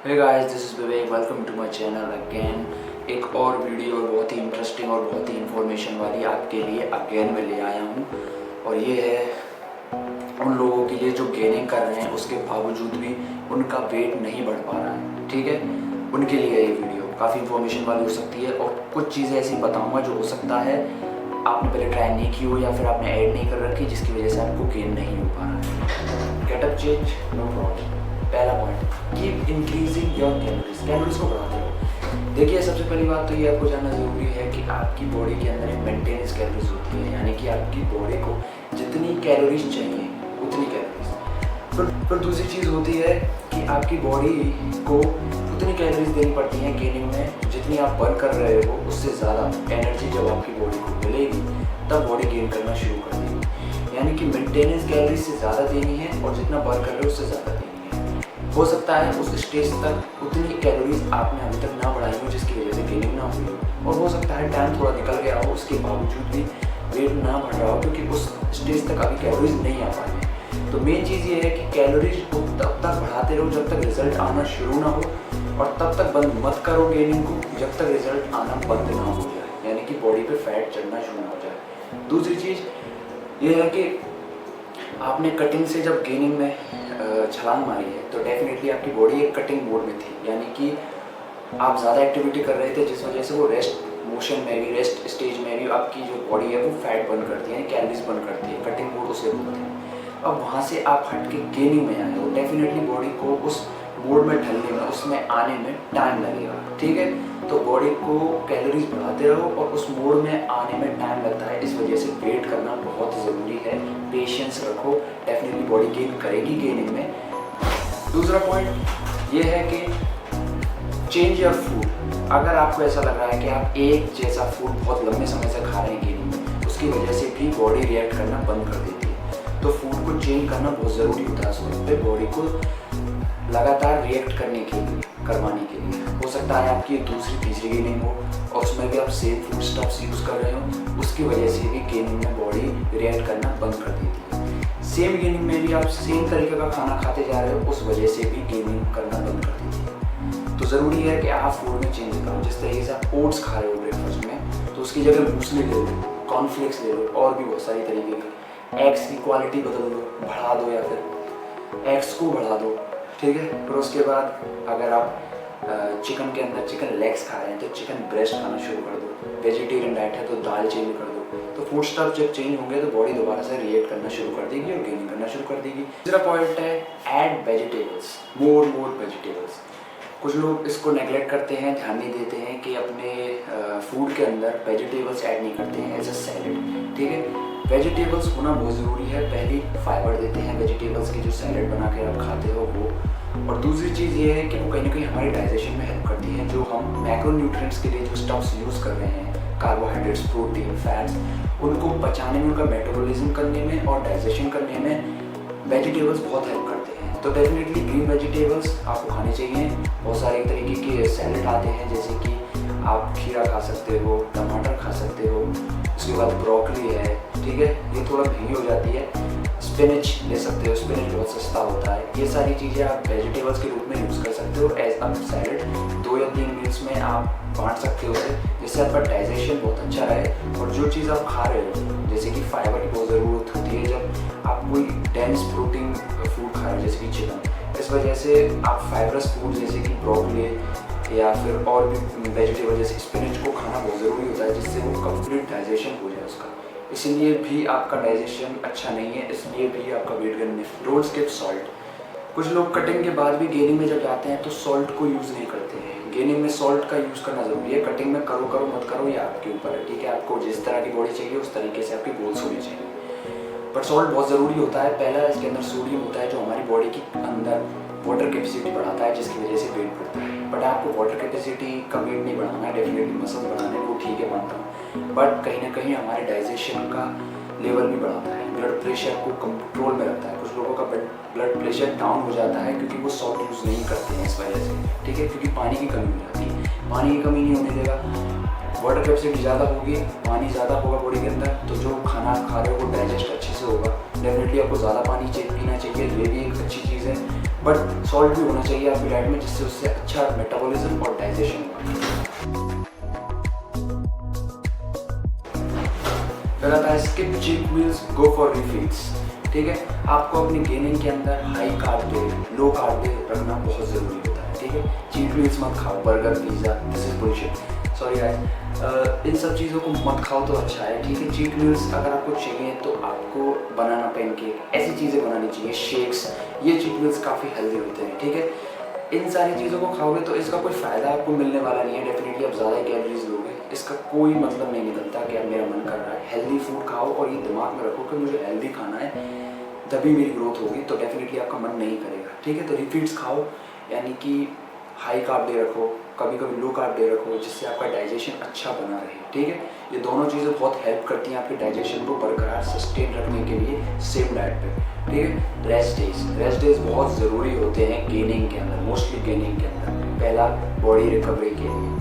Hey guys, this is Vivek. Welcome to my channel again. एक और video बहुत ही interesting और बहुत ही इंफॉर्मेशन वाली आपके लिए अगेन मैं ले आया हूँ। और ये है उन लोगों के लिए जो गेनिंग कर रहे हैं उसके बावजूद भी उनका वेट नहीं बढ़ पा रहा है। ठीक है, उनके लिए ये वीडियो काफ़ी इंफॉर्मेशन वाली हो सकती है और कुछ चीज़ें ऐसी बताऊँगा जो हो सकता है आपने पहले ट्राई नहीं की हो या फिर आपने ऐड नहीं कर रखी, जिसकी वजह से आपको गेन नहीं हो पा रहा है। Getup change, no problem. पहला point, keep increasing your calories को बढ़ाते रहो। देखिए, सबसे पहली बात तो ये आपको जानना ज़रूरी है कि आपकी बॉडी के अंदर एक मेंटेनेंस कैलोरीज होती है, यानी कि आपकी बॉडी को जितनी कैलोरीज चाहिए उतनी कैलोरीज। फिर दूसरी चीज़ होती है कि आपकी बॉडी को उतनी कैलोरीज देनी पड़ती हैं गेनिंग में जितनी आप बर्न कर रहे हो, उससे ज़्यादा एनर्जी जब आपकी बॉडी को मिलेगी तब बॉडी गेन करना शुरू कर देगी। यानी कि मेंटेनेंस कैलोरीज से ज़्यादा देनी है और जितना बर्न कर रहे हो उससे ज़्यादा देनी है। हो सकता है उस स्टेज तक उतनी कैलोरीज आपने अभी तक ना बढ़ाई हो जिसकी वजह से गेनिंग ना हुई हो, और हो सकता है टाइम थोड़ा निकल गया हो, उसके बावजूद भी वेट ना बढ़ रहा हो क्योंकि उस स्टेज तक अभी कैलोरीज नहीं आ पाई है। तो मेन चीज़ ये है कि कैलोरीज को तब तक बढ़ाते रहो जब तक रिजल्ट आना शुरू ना हो, और तब तक बंद मत करो गेनिंग को जब तक रिजल्ट आना बंद ना हो जाए, यानी कि बॉडी पे फैट चढ़ना शुरू ना हो जाए। दूसरी चीज़ ये है कि आपने कटिंग से जब गेनिंग में छलांग मारी है तो डेफिनेटली आपकी बॉडी एक कटिंग मोड में थी, यानी कि आप ज़्यादा एक्टिविटी कर रहे थे जिस वजह से वो रेस्ट मोशन में भी, रेस्ट स्टेज में भी आपकी जो बॉडी है वो फैट बर्न करती है, यानी कैलोरीज बर्न करती है। कटिंग मोड उसे बोलते हैं। अब वहाँ से आप हट के गेनिंग में आए हो, डेफिनेटली बॉडी को उस मोड में ढलने में, उसमें आने में टाइम लगेगा। ठीक है, तो बॉडी को कैलोरीज बढ़ाते रहो और उस मोड में आने में टाइम लगता है, इस वजह से वेट करना बहुत ज़रूरी है। पेशेंस रखो, डेफिनेटली बॉडी गेन करेगी गेनिंग में। दूसरा पॉइंट ये है कि चेंज योर फूड। अगर आपको ऐसा लग रहा है कि आप एक जैसा फूड बहुत लंबे समय से खा रहे हैं गेनिंग में, उसकी वजह से भी बॉडी रिएक्ट करना बंद कर देती है। तो फूड को चेंज करना बहुत ज़रूरी होता है उस वक्त पे, बॉडी को लगातार रिएक्ट करवाने के लिए। हो सकता है आपकी दूसरी तीसरी गेनिंग हो और उसमें भी आप सेम फूड स्टफ्स यूज़ कर रहे हो, उसकी वजह से भी गेनिंग में बॉडी रिएक्ट करना बंद कर देती है। सेम गेनिंग में भी आप सेम तरीके का खाना खाते जा रहे हो, उस वजह से भी गेनिंग करना बंद कर देती है। तो ज़रूरी है कि आप फूड में चेंज करो। जिस तरीके से आप ओट्स खा रहे हो ब्रेकफास्ट में, तो उसकी जगह मूसली ले लो, कॉर्नफ्लेक्स ले लो, और भी बहुत सारी तरीके के। एग्स की क्वालिटी बदल दो, बढ़ा दो, या फिर एग्स को बढ़ा दो। ठीक है, फिर उसके बाद अगर आप चिकन के अंदर चिकन लेग्स खा रहे हैं तो चिकन ब्रेस्ट खाना शुरू कर दो। वेजिटेरियन डाइट है तो दाल चेंज कर दो। तो फूड स्टफ जब चेंज होंगे तो बॉडी दोबारा से रिएक्ट करना शुरू कर देगी और गेनिंग करना शुरू कर देगी। दूसरा पॉइंट है ऐड वेजिटेबल्स, मोर वेजिटेबल्स। कुछ लोग इसको नेगलेक्ट करते हैं, ध्यान नहीं देते हैं कि अपने फूड के अंदर वेजिटेबल्स ऐड नहीं करते हैं एज अ सैलेड। ठीक है, वेजिटेबल्स होना बहुत ज़रूरी है। पहली फाइबर देते हैं वेजिटेबल्स की, जो सैलेड बना के आप खाते हो वो। और दूसरी चीज़ ये है कि वो कहीं ना कहीं हमारे डाइजेशन में हेल्प करती है। जो हम मैक्रोन्यूट्रिएंट्स के लिए जो स्टफ्स यूज़ कर रहे हैं, कार्बोहाइड्रेट्स, प्रोटीन, फैट्स, उनको पचाने में, उनका मेटाबॉलिज्म करने में और डाइजेशन करने में वेजिटेबल्स बहुत हेल्प करते हैं। तो डेफिनेटली ग्रीन वेजिटेबल्स आपको खाने चाहिए। बहुत सारे तरीके के सैलेड आते हैं, जैसे कि आप खीरा खा सकते हो, टमाटर खा सकते हो, उसके बाद ब्रोकली है। ठीक है, ये थोड़ा महंगी हो जाती है। स्पिनच ले सकते हो, स्पिनच बहुत सस्ता होता है। ये सारी चीज़ें आप वेजिटेबल्स के रूप में यूज़ कर सकते हो एज अ सैलेड। 2 या 3 मील्स में आप बांट सकते हो उसे, जिससे आपका डाइजेशन बहुत अच्छा रहे। और जो चीज़ आप खा रहे हो, जैसे कि फाइबर की बहुत ज़रूरत होती है जब आप कोई डेंस प्रोटीन फूड खा रहे हो जैसे कि चिकन, इस वजह से आप फाइबरस फूड जैसे कि ब्रोकली या फिर और भी वेजिटेबल जैसे स्पिनच को खाना बहुत ज़रूरी होता है, जिससे वो कंप्लीट डाइजेशन हो जाए उसका। इसीलिए भी आपका डाइजेशन अच्छा नहीं है, इसलिए भी आपका वेट गेन नहीं। Don't skip salt. कुछ लोग कटिंग के बाद भी गेनिंग में जब जाते हैं तो सॉल्ट को यूज़ नहीं करते हैं। गेनिंग में सॉल्ट का यूज़ करना ज़रूरी है। कटिंग में करो मत करो, ये आपके ऊपर है। ठीक है, आपको जिस तरह की बॉडी चाहिए उस तरीके से आपकी गोल्स होनी चाहिए। बट सॉल्ट बहुत ज़रूरी होता है। पहला, इसके अंदर सोडियम होता है जो हमारी बॉडी के अंदर वाटर कैपेसिटी बढ़ाता है, जिसकी वजह से वेट बढ़ता है। बट आपको वाटर कैपेसिटी का वेट नहीं बढ़ाना है, डेफिनेटली मसल बढ़ाना है, वो ठीक है, मानता हूँ। बट कहीं ना कहीं हमारे डाइजेशन का लेवल भी बढ़ाता है, ब्लड प्रेशर को कंट्रोल में रखता है। कुछ लोगों का ब्लड प्रेशर डाउन हो जाता है क्योंकि वो सॉल्ट यूज़ नहीं करते हैं इस वजह से। ठीक है, क्योंकि पानी की कमी हो जाती है। पानी की कमी नहीं होने देगा, वाटर कैपेसिटी ज़्यादा होगी, पानी ज़्यादा होगा बॉडी के अंदर, तो जो खाना खा रहे हो वो डाइजेस्ट अच्छे से होगा। डेफिनेटली आपको ज़्यादा पानी पीना चाहिए, ये भी एक अच्छी चीज़ है। बट सॉल्ट भी होना चाहिए आपकी डाइट में, जिससे उससे अच्छा मेटाबॉलिज्म और डाइजेशन होगा। फिर आता है skip cheat meals, go for refeeds. ठीक है, आपको अपनी गेनिंग के अंदर high carb day, low carb day रखना बहुत ज़रूरी होता है। ठीक है, चीट मील्स मत खाओ, burger, pizza, this is bullshit, sorry guys, इन सब चीज़ों को मत खाओ तो अच्छा है। ठीक है, चीट मील्स अगर आपको चाहिए तो आपको बनाना पैनकेक, ऐसी चीज़ें बनानी चाहिए, शेक्स, ये चीट मील्स काफ़ी हेल्दी होते हैं। ठीक है, इन सारी चीज़ों को खाओगे तो इसका कोई फ़ायदा आपको मिलने वाला नहीं है, डेफिनेटली आप ज़्यादा कैलोरीज लोगे, इसका कोई मतलब नहीं निकलता कि अब मेरा मन कर रहा है। हेल्दी फूड खाओ और ये दिमाग में रखो कि मुझे हेल्दी खाना है, तभी मेरी ग्रोथ होगी, तो डेफिनेटली आपका मन नहीं करेगा। ठीक है, तो रिफीड्स खाओ, यानी कि हाई कार्ब डे रखो, कभी कभी लो कार्ब डे रखो, जिससे आपका डाइजेशन अच्छा बना रहे। ठीक है, ये दोनों चीज़ें बहुत हेल्प करती हैं आपके डाइजेशन को बरकरार सस्टेन रखने के लिए सेम डाइट पे। ठीक है, रेस्ट डेज बहुत ज़रूरी होते हैं गेनिंग के अंदर, मोस्टली गेनिंग के अंदर। पहला, बॉडी रिकवरी के लिए।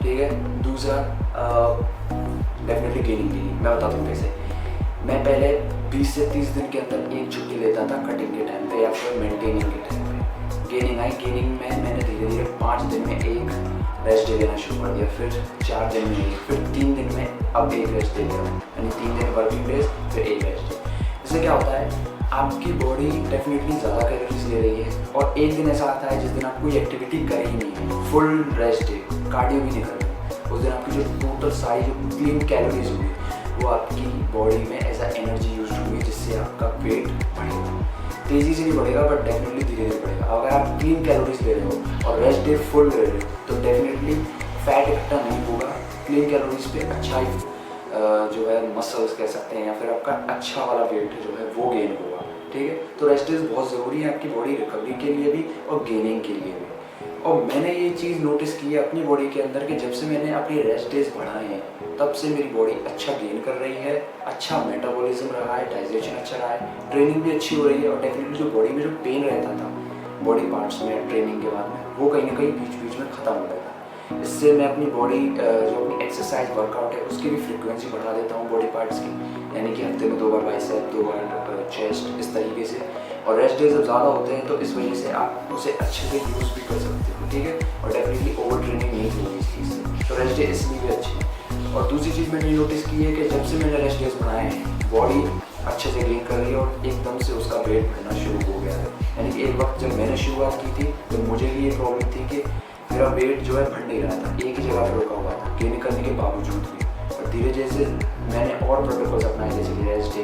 ठीक है, दूसरा डेफिनेटली गेनिंग के लिए। मैं बताता हूँ कैसे। मैं पहले 20 से 30 दिन के अंदर एक छुट्टी लेता था कटिंग के टाइम पे या फिर मेंटेनिंग के टाइम पे। गेनिंग आई, गेनिंग में मैंने धीरे धीरे 5 दिन में एक रेस्ट डे लेना शुरू कर दिया, फिर 4 दिन में एक, फिर 3 दिन में अब एक रेस्ट डे ले रहा हूँ, यानी 3 दिन वर्किंग डेज फिर एक रेस्ट डे। इससे क्या होता है, आपकी बॉडी डेफिनेटली ज़्यादा कैलोरीज ले रही है, और एक दिन ऐसा आता है जिस दिन आप कोई एक्टिविटी कर ही नहीं है, फुल रेस्ट डे, कार्डियो भी नहीं कर रहे, उस दिन आपकी जो टोटल सारी जो क्लीन कैलोरीज होगी वो आपकी बॉडी में एज अ एनर्जी यूज होगी, जिससे आपका वेट बढ़ेगा। तेज़ी से नहीं बढ़ेगा बट डेफिनेटली धीरे धीरे बढ़ेगा। अगर आप क्लीन कैलोरीज ले रहे हो और रेस्ट डे फुल ले रहे हो तो डेफिनेटली फैट इकट्ठा नहीं होगा, क्लीन कैलोरीज पे अच्छा ही जो है मसल्स कह सकते हैं, या फिर आपका अच्छा वाला वेट जो है वो गेन होगा। ठीक है, तो रेस्ट डेज बहुत ज़रूरी है आपकी बॉडी रिकवरी के लिए भी और गेनिंग के लिए भी। और मैंने ये चीज़ नोटिस की है अपनी बॉडी के अंदर कि जब से मैंने अपने रेस्ट डेज बढ़ाए हैं तब से मेरी बॉडी अच्छा गेन कर रही है, अच्छा मेटाबॉलिज्म रहा है, डाइजेशन अच्छा रहा है, ट्रेनिंग भी अच्छी हो रही है, और डेफिनेटली जो बॉडी में जो पेन रहता था बॉडी पार्ट्स में ट्रेनिंग के बाद में, वो कहीं ना कहीं बीच बीच में ख़त्म हो गया। इससे मैं अपनी बॉडी जो अपनी एक्सरसाइज वर्कआउट है उसकी भी फ्रिक्वेंसी बढ़ा देता हूँ बॉडी पार्ट्स की, यानी कि हफ्ते में 2 बार बाइसेप, 2 बार चेस्ट, इस तरीके से। और रेस्ट डेज जब ज़्यादा होते हैं तो इस वजह से आप उसे अच्छे से यूज़ भी कर सकते हो। ठीक है, और डेफिनेटली ओवर ट्रेनिंग नहीं होगी इस चीज़ से, तो रेस्ट डे इसलिए भी अच्छी है। और दूसरी चीज़ मैंने नोटिस की है कि जब से मैंने रेस्ट डेज बनाए हैं बॉडी अच्छे से गेन कर रही है और एकदम से उसका वेट बढ़ना शुरू हो गया है। यानी कि एक वक्त जब मैंने शुरुआत की थी तो मुझे भी ये प्रॉब्लम थी कि मेरा वेट जो है बढ़ नहीं रहा था, एक ही जगह पर रुका हुआ था गेन करने के बावजूद भी। और धीरे जैसे मैंने और प्रोटोकॉल्स अपनाए, जैसे कि रेस्ट डे,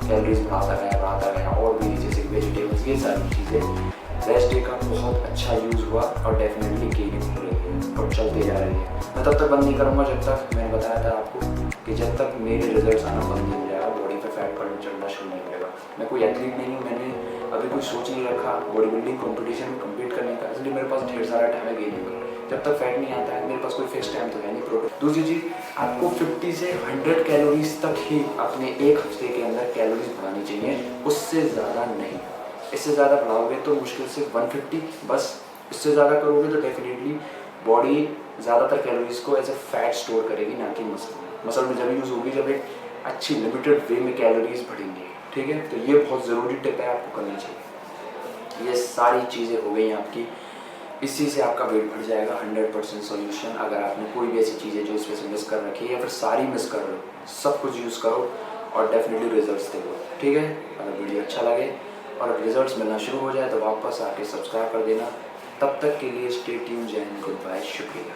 कैलोरीज बढ़ाता गया और भी, जैसे कि वेजिटेबल्स, ये सारी चीज़ें, रेस्ट डे का बहुत अच्छा यूज़ हुआ और डेफिनेटली गेनिंग हो रही है और चलते जा रही है। मैं तब तक बंद नहीं करूँगा जब तक, मैंने बताया था आपको कि जब तक मेरे रिजल्ट्स आना बंद नहीं हो जाएगा, बॉडी पे फैट बढ़ना चढ़ना शुरू नहीं करेगा। मैं कोई एथलीट नहीं हूँ, मैंने अभी कोई सोच नहीं रखा बॉडी बिल्डिंग कॉम्पिटिशन में कम्पीट करने का, इसलिए मेरे पास ढेर सारा टाइम है गेनिंग का। जब तक फैट नहीं आता है मेरे पास कोई फिक्स टाइम तो है नहीं प्रोटीन। दूसरी चीज़, आपको 50 से 100 कैलोरीज तक ही अपने एक हफ्ते के अंदर कैलोरीज बढ़ानी चाहिए, उससे ज़्यादा नहीं। इससे ज़्यादा बढ़ाओगे तो मुश्किल से 150 बस, इससे ज़्यादा करोगे तो डेफिनेटली बॉडी ज़्यादातर कैलोरीज को एज ए फैट स्टोर करेगी, ना कि मसल में जब यूज़ होगी जब एक अच्छी लिमिटेड वे में कैलोरीज बढ़ेंगी। ठीक है, तो ये बहुत ज़रूरी टिप है, आपको करनी चाहिए। ये सारी चीज़ें हो गई आपकी, इसी से आपका वेट बढ़ जाएगा 100% सोल्यूशन। अगर आपने कोई भी ऐसी चीज़ें जो इसमें से मिस कर रखी है या फिर सारी मिस कर रहे हो, सब कुछ यूज़ करो और डेफिनेटली रिजल्ट्स देखो। ठीक है, अगर वीडियो अच्छा लगे और रिजल्ट्स मिलना शुरू हो जाए तो वापस आके सब्सक्राइब कर देना। तब तक के लिए स्टे ट्यून्ड, जय हिंद, गुड बाय, शुक्रिया।